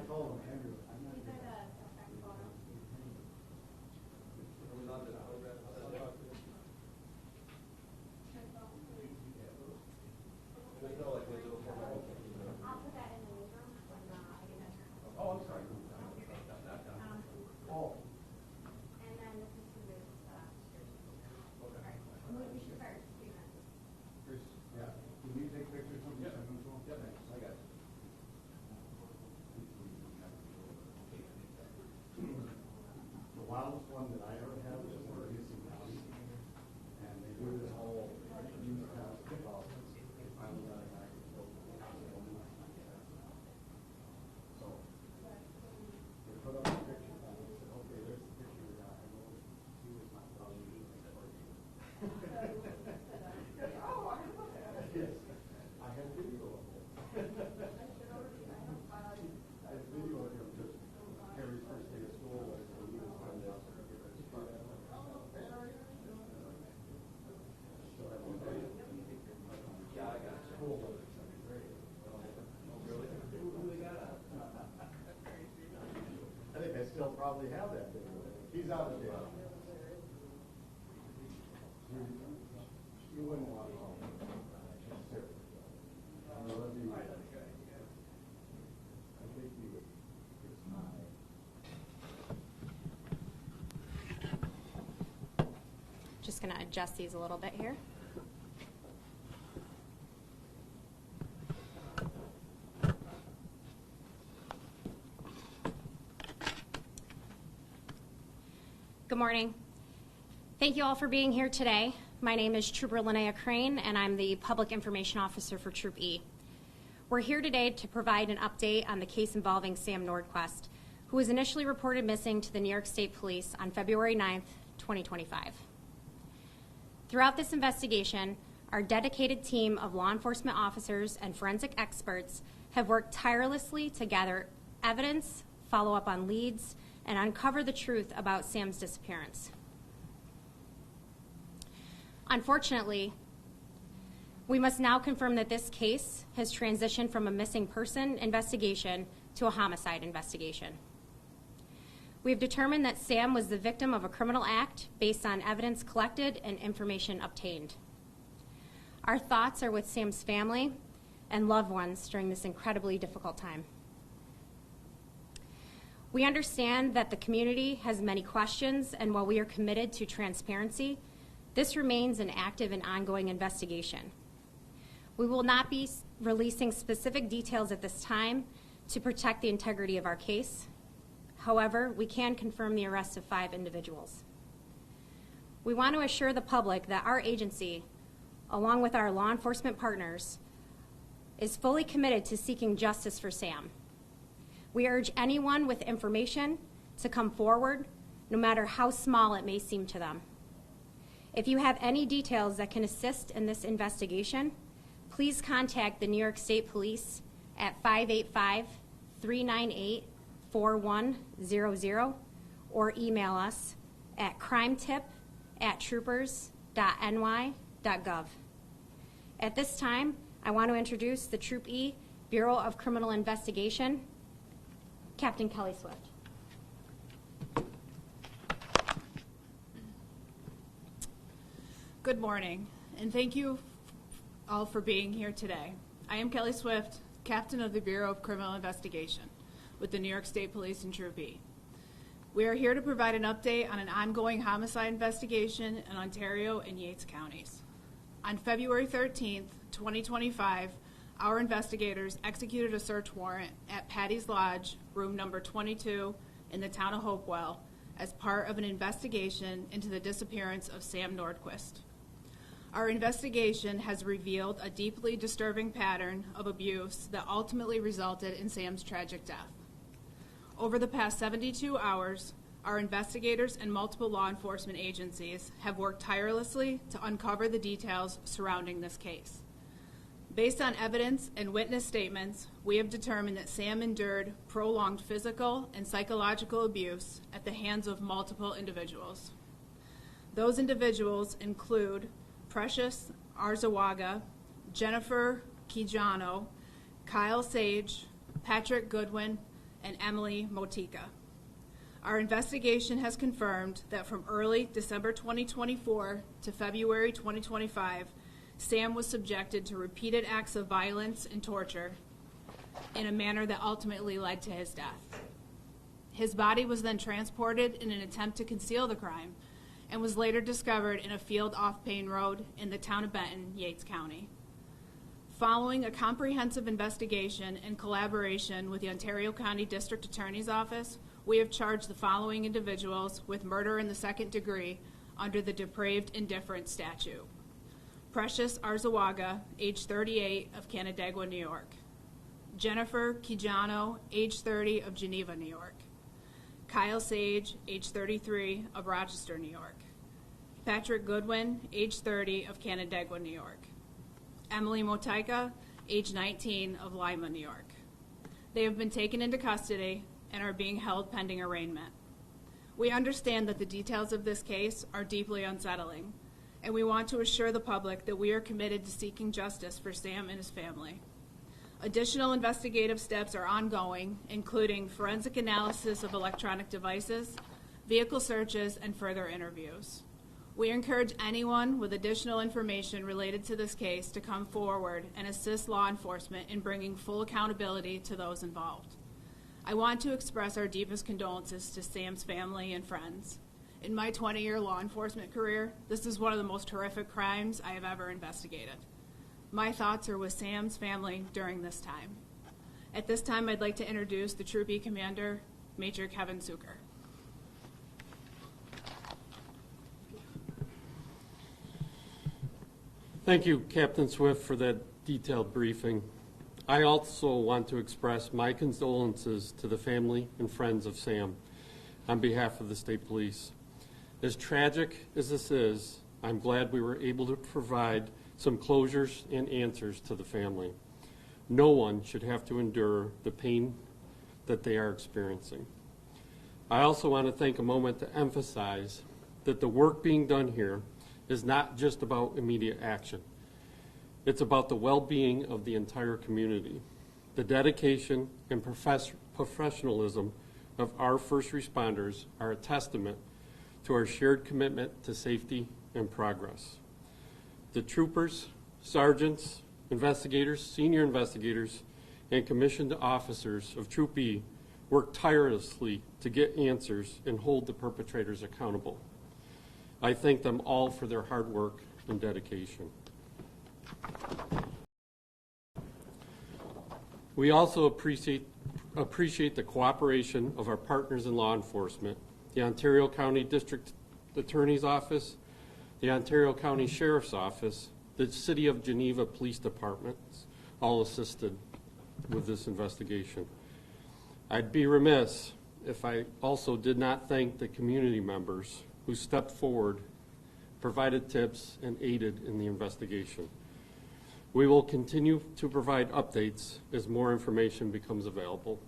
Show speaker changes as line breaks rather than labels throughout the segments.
told him, Andrew, I'm not
These are
gonna.
the second photos. I'll put that in the newsroom when I get that turn.
Oh, I'm sorry.
Oh,
And then this is the news, Alright, we should start.
Chris, yeah, can you take pictures of me?
Yep.
Send them to him?
Yep,
Thanks.
I got you.
The wildest one that I ever had was in Houston County, and they do this whole youth test about, they finally got a guy who built a so, they put up a picture, and they said, okay, there's the picture of the guy, I know he was not telling me anything for you. Yes, I had video of it. I had video of him just Harry's first day of school, and he was on the outside of his car.
Yeah, I got you.
Cool.
Really? Who they got on?
I think I still probably have that video. He's out of jail. You wouldn't want to call him. Seriously. I think he would.
Just going to adjust these a little bit here. Good morning. Thank you all for being here today. My name is Trooper Linnea Crane, and I'm the Public Information Officer for Troop E. We're here today to provide an update on the case involving Sam Nordquist, who was initially reported missing to the New York State Police on February 9th, 2025. Throughout this investigation, our dedicated team of law enforcement officers and forensic experts have worked tirelessly to gather evidence, follow up on leads, and uncover the truth about Sam's disappearance. Unfortunately, we must now confirm that this case has transitioned from a missing person investigation to a homicide investigation. We have determined that Sam was the victim of a criminal act based on evidence collected and information obtained. Our thoughts are with Sam's family and loved ones during this incredibly difficult time. We understand that the community has many questions, and while we are committed to transparency, this remains an active and ongoing investigation. We will not be releasing specific details at this time to protect the integrity of our case. However, we can confirm the arrest of 5 individuals. We want to assure the public that our agency, along with our law enforcement partners, is fully committed to seeking justice for Sam. We urge anyone with information to come forward, no matter how small it may seem to them. If you have any details that can assist in this investigation, please contact the New York State Police at 585-398-4100 or email us at crimetip@troopers.ny.gov. At this time, I want to introduce the Troop E Bureau of Criminal Investigation, Captain Kelly Swift.
Good morning, and thank you all for being here today. I am Kelly Swift, Captain of the Bureau of Criminal Investigation with the New York State Police and Troop E. We are here to provide an update on an ongoing homicide investigation in Ontario and Yates counties. On February 13th, 2025, our investigators executed a search warrant at Patty's Lodge, room number 22 in the town of Hopewell, as part of an investigation into the disappearance of Sam Nordquist. Our investigation has revealed a deeply disturbing pattern of abuse that ultimately resulted in Sam's tragic death. Over the past 72 hours, our investigators and multiple law enforcement agencies have worked tirelessly to uncover the details surrounding this case. Based on evidence and witness statements, we have determined that Sam endured prolonged physical and psychological abuse at the hands of multiple individuals. Those individuals include Precious Arzawaga, Jennifer Kijano, Kyle Sage, Patrick Goodwin, and Emily Motika. Our investigation has confirmed that from early December 2024 to February 2025, Sam was subjected to repeated acts of violence and torture in a manner that ultimately led to his death. His body was then transported in an attempt to conceal the crime and was later discovered in a field off Payne Road in the town of Benton, Yates County. Following a comprehensive investigation and collaboration with the Ontario County District Attorney's Office, we have charged the following individuals with murder in the second degree under the depraved indifference statute. Precious Arzawaga, age 38, of Canandaigua, New York. Jennifer Kijano, age 30, of Geneva, New York. Kyle Sage, age 33, of Rochester, New York. Patrick Goodwin, age 30, of Canandaigua, New York. Emily Motika, age 19, of Lima, New York. They have been taken into custody and are being held pending arraignment. We understand that the details of this case are deeply unsettling, and we want to assure the public that we are committed to seeking justice for Sam and his family. Additional investigative steps are ongoing, including forensic analysis of electronic devices, vehicle searches, and further interviews. We encourage anyone with additional information related to this case to come forward and assist law enforcement in bringing full accountability to those involved. I want to express our deepest condolences to Sam's family and friends. In my 20-year law enforcement career, this is one of the most horrific crimes I have ever investigated. My thoughts are with Sam's family during this time. At this time, I'd like to introduce the Troop E Commander, Major Kevin Zucker.
Thank you, Captain Swift, for that detailed briefing. I also want to express my condolences to the family and friends of Sam on behalf of the State Police. As tragic as this is, I'm glad we were able to provide some closures and answers to the family. No one should have to endure the pain that they are experiencing. I also want to take a moment to emphasize that the work being done here is not just about immediate action. It's about the well-being of the entire community. The dedication and professionalism of our first responders are a testament to our shared commitment to safety and progress. The troopers, sergeants, investigators, senior investigators, and commissioned officers of Troop E work tirelessly to get answers and hold the perpetrators accountable. I thank them all for their hard work and dedication. We also appreciate the cooperation of our partners in law enforcement, the Ontario County District Attorney's Office, the Ontario County Sheriff's Office, the City of Geneva Police Departments, all assisted with this investigation. I'd be remiss if I also did not thank the community members who stepped forward, provided tips, and aided in the investigation. We will continue to provide updates as more information becomes available.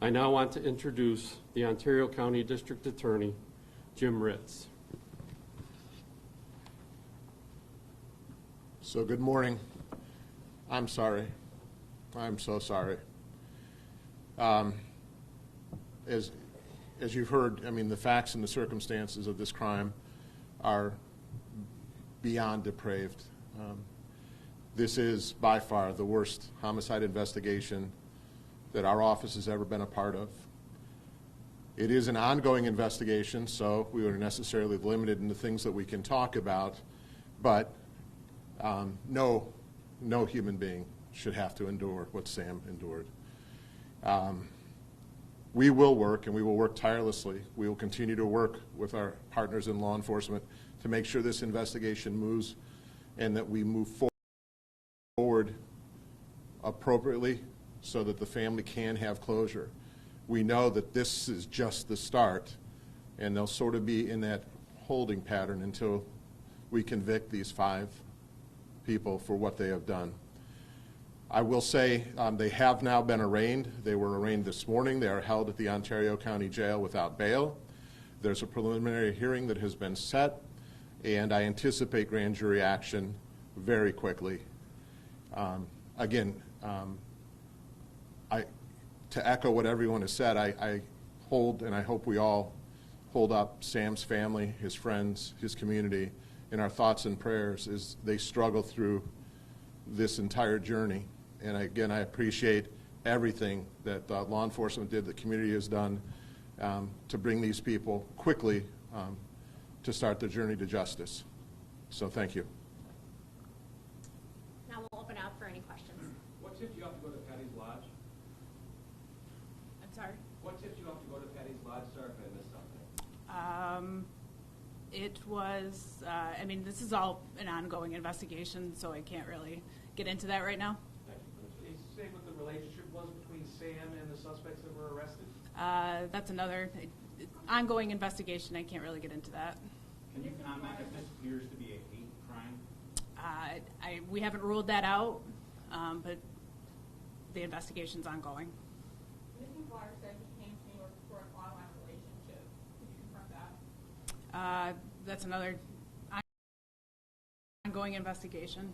I now want to introduce the Ontario County District Attorney, Jim Ritz.
So good morning. I'm sorry. I'm so sorry. As you've heard, I mean, the facts and the circumstances of this crime are beyond depraved. This is by far the worst homicide investigation that our office has ever been a part of. It is an ongoing investigation, so we are necessarily limited in the things that we can talk about, but no human being should have to endure what Sam endured. We will work, and we will work tirelessly. We will continue to work with our partners in law enforcement to make sure this investigation moves and that we move forward appropriately so that the family can have closure. We know that this is just the start, and they'll sort of be in that holding pattern until we convict these 5 people for what they have done. I will say they have now been arraigned. They were arraigned this morning. They are held at the Ontario County Jail without bail. There's a preliminary hearing that has been set, and I anticipate grand jury action very quickly. to echo what everyone has said, I hold, and I hope we all hold up Sam's family, his friends, his community in our thoughts and prayers as they struggle through this entire journey. And again, I appreciate everything that law enforcement did, the community has done to bring these people quickly to start the journey to justice. So thank you.
Now we'll open out for any questions.
What tipped you off to go to Patty's Lodge?
I'm sorry.
What tipped you off to go to Patty's Lodge? Sorry if I missed something.
It was, I mean, this is all an ongoing investigation, so I can't really get into that right now.
Thank you. Can you say what the relationship was between Sam and the suspects that were arrested?
That's another ongoing investigation. I can't really get into that.
Can you comment if this appears to be a hate crime?
We haven't ruled that out, but the investigation's ongoing.
Ms. McGuire said he came to New York for an online relationship. Could you confirm that?
That's another ongoing investigation.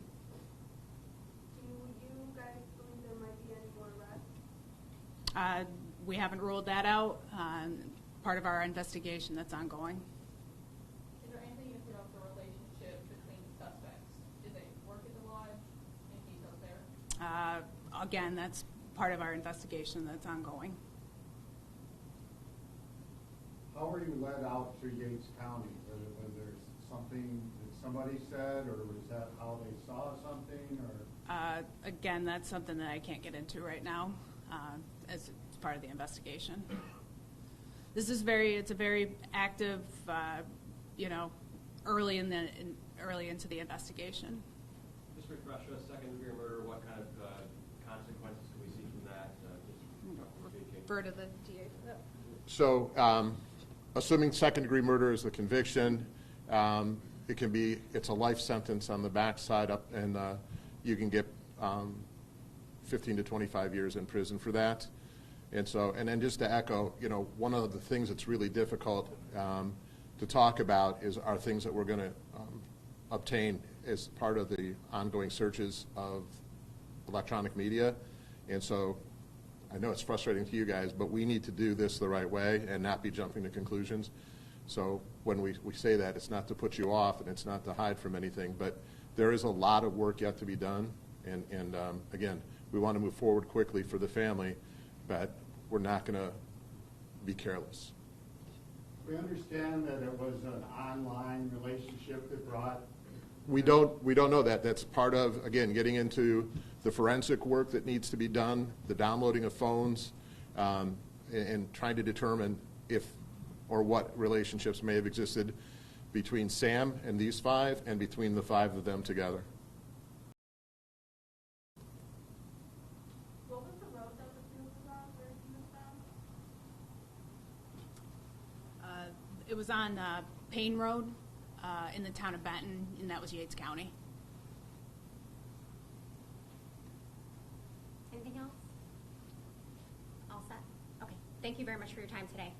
Do you guys believe there might be any more arrests?
We haven't ruled that out. Part of our investigation that's ongoing.
Is there anything you can say about the relationship between the suspects? Did they work at the lodge? Any details there?
Again, that's part of our investigation that's ongoing.
How were you led out to Yates County? Was there something that somebody said, or was that how they saw something, or?
Again, that's something that I can't get into right now as it's part of the investigation. This is it's a very active, early into the investigation.
Just refresh us, second-degree murder, what kind of consequences can we see from that?
Refer to the DA for that.
So assuming second-degree murder is the conviction, it's a life sentence on the backside up, and you can get 15 to 25 years in prison for that. And then just to echo, one of the things that's really difficult to talk about are things that we're going to obtain as part of the ongoing searches of electronic media. And so I know it's frustrating to you guys, but we need to do this the right way and not be jumping to conclusions. So when we say that, it's not to put you off and it's not to hide from anything, but there is a lot of work yet to be done. And again, we want to move forward quickly for the family, but we're not going to be careless.
We understand that it was an online relationship that brought.
We don't know that. That's part of, again, getting into the forensic work that needs to be done, the downloading of phones, and trying to determine if or what relationships may have existed between Sam and these five and between the five of them together.
What was the road that the fuel was on, where he was found?
It was on Payne Road in the town of Benton, and that was Yates County.
Anything else? All set? Okay. Thank you very much for your time today.